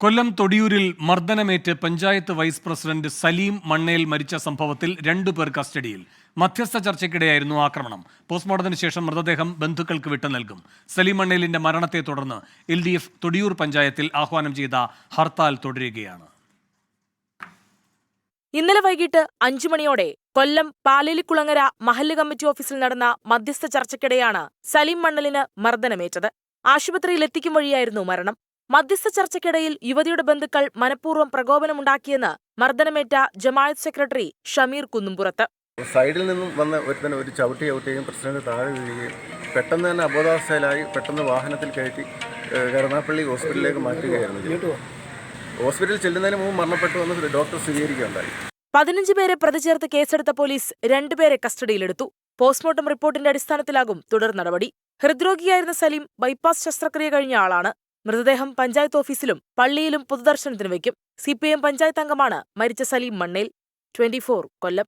കൊല്ലം തൊടിയൂരിൽ മർദ്ദനമേറ്റ് panchayat vice president Saleem Mannel മരിച്ച സംഭവത്തിൽ 2 പേർ കസ്റ്റഡിയിൽ. മധ്യസ്ഥ ചർച്ചയ്ക്കിടെയായിരുന്നു ആക്രമണം. പോസ്റ്റ്മോർട്ടത്തിന് ശേഷം മൃതദേഹം ബന്ധുക്കൾക്ക് വിട്ടു നൽകും. സലീം മണ്ണേലിന്റെ മരണത്തെ തുടർന്ന് LDF തൊടിയൂർ പഞ്ചായത്തിൽ ആഹ്വാനം ചെയ്ത ഹർത്താൽ തുടരുകയാണ്. ഇന്നലെ വൈകിട്ട് 5 മണിയോടെ കൊല്ലം പാലേലിക്കുളങ്ങര മഹല്ല് കമ്മിറ്റി ഓഫീസിൽ നടന്ന മധ്യസ്ഥ ചർച്ചയ്ക്കിടെയാണ് സലീം മണ്ണലിന് മർദ്ദനമേറ്റത്. ആശുപത്രിയിൽ എത്തിക്കും വഴിയായിരുന്നു മരണം. മധ്യസ്ഥ ചർച്ചയ്ക്കിടയിൽ യുവതിയുടെ ബന്ധുക്കൾ മനഃപൂർവ്വം പ്രകോപനമുണ്ടാക്കിയെന്ന് മർദ്ദനമേറ്റ ജമാഅത്ത് സെക്രട്ടറി ഷമീർ കുന്നുംപുറത്ത്. സൈഡിൽ നിന്നും വന്ന ഒരു ചവിട്ടുകയും പ്രസിഡന്റ് താഴെ വീഴുകയും പെട്ടെന്ന് തന്നെ അബോധാവസ്ഥയിലായി പെട്ടെന്ന് വാഹനത്തിൽ കയറ്റി കരുനാഗപ്പള്ളി ഹോസ്പിറ്റലിലേക്ക് മാറ്റുകയായിരുന്നു. ഹോസ്പിറ്റലിൽ ചെല്ലുന്നതിന് മുമ്പ് മരണപ്പെട്ടു എന്ന് ഡോക്ടർ സ്ഥിരീകരിക്കുകയുണ്ടായി. 15 പേരെ പ്രതി ചേർത്ത് കേസെടുത്ത പോലീസ് 2 പേരെ കസ്റ്റഡിയിലെടുത്തു. പോസ്റ്റ്മോർട്ടം റിപ്പോർട്ടിന്റെ അടിസ്ഥാനത്തിലാകും തുടർ നടപടി. ഹൃദ്രോഗിയായിരുന്ന സലീം ബൈപ്പാസ് ശസ്ത്രക്രിയ കഴിഞ്ഞ ആളാണ്. മൃതദേഹം പഞ്ചായത്ത് ഓഫീസിലും പള്ളിയിലും പൊതുദർശനത്തിന് വയ്ക്കും. CPIM പഞ്ചായത്ത് അംഗമാണ് മരിച്ച സലീം മണ്ണേൽ. 24 കൊല്ലം.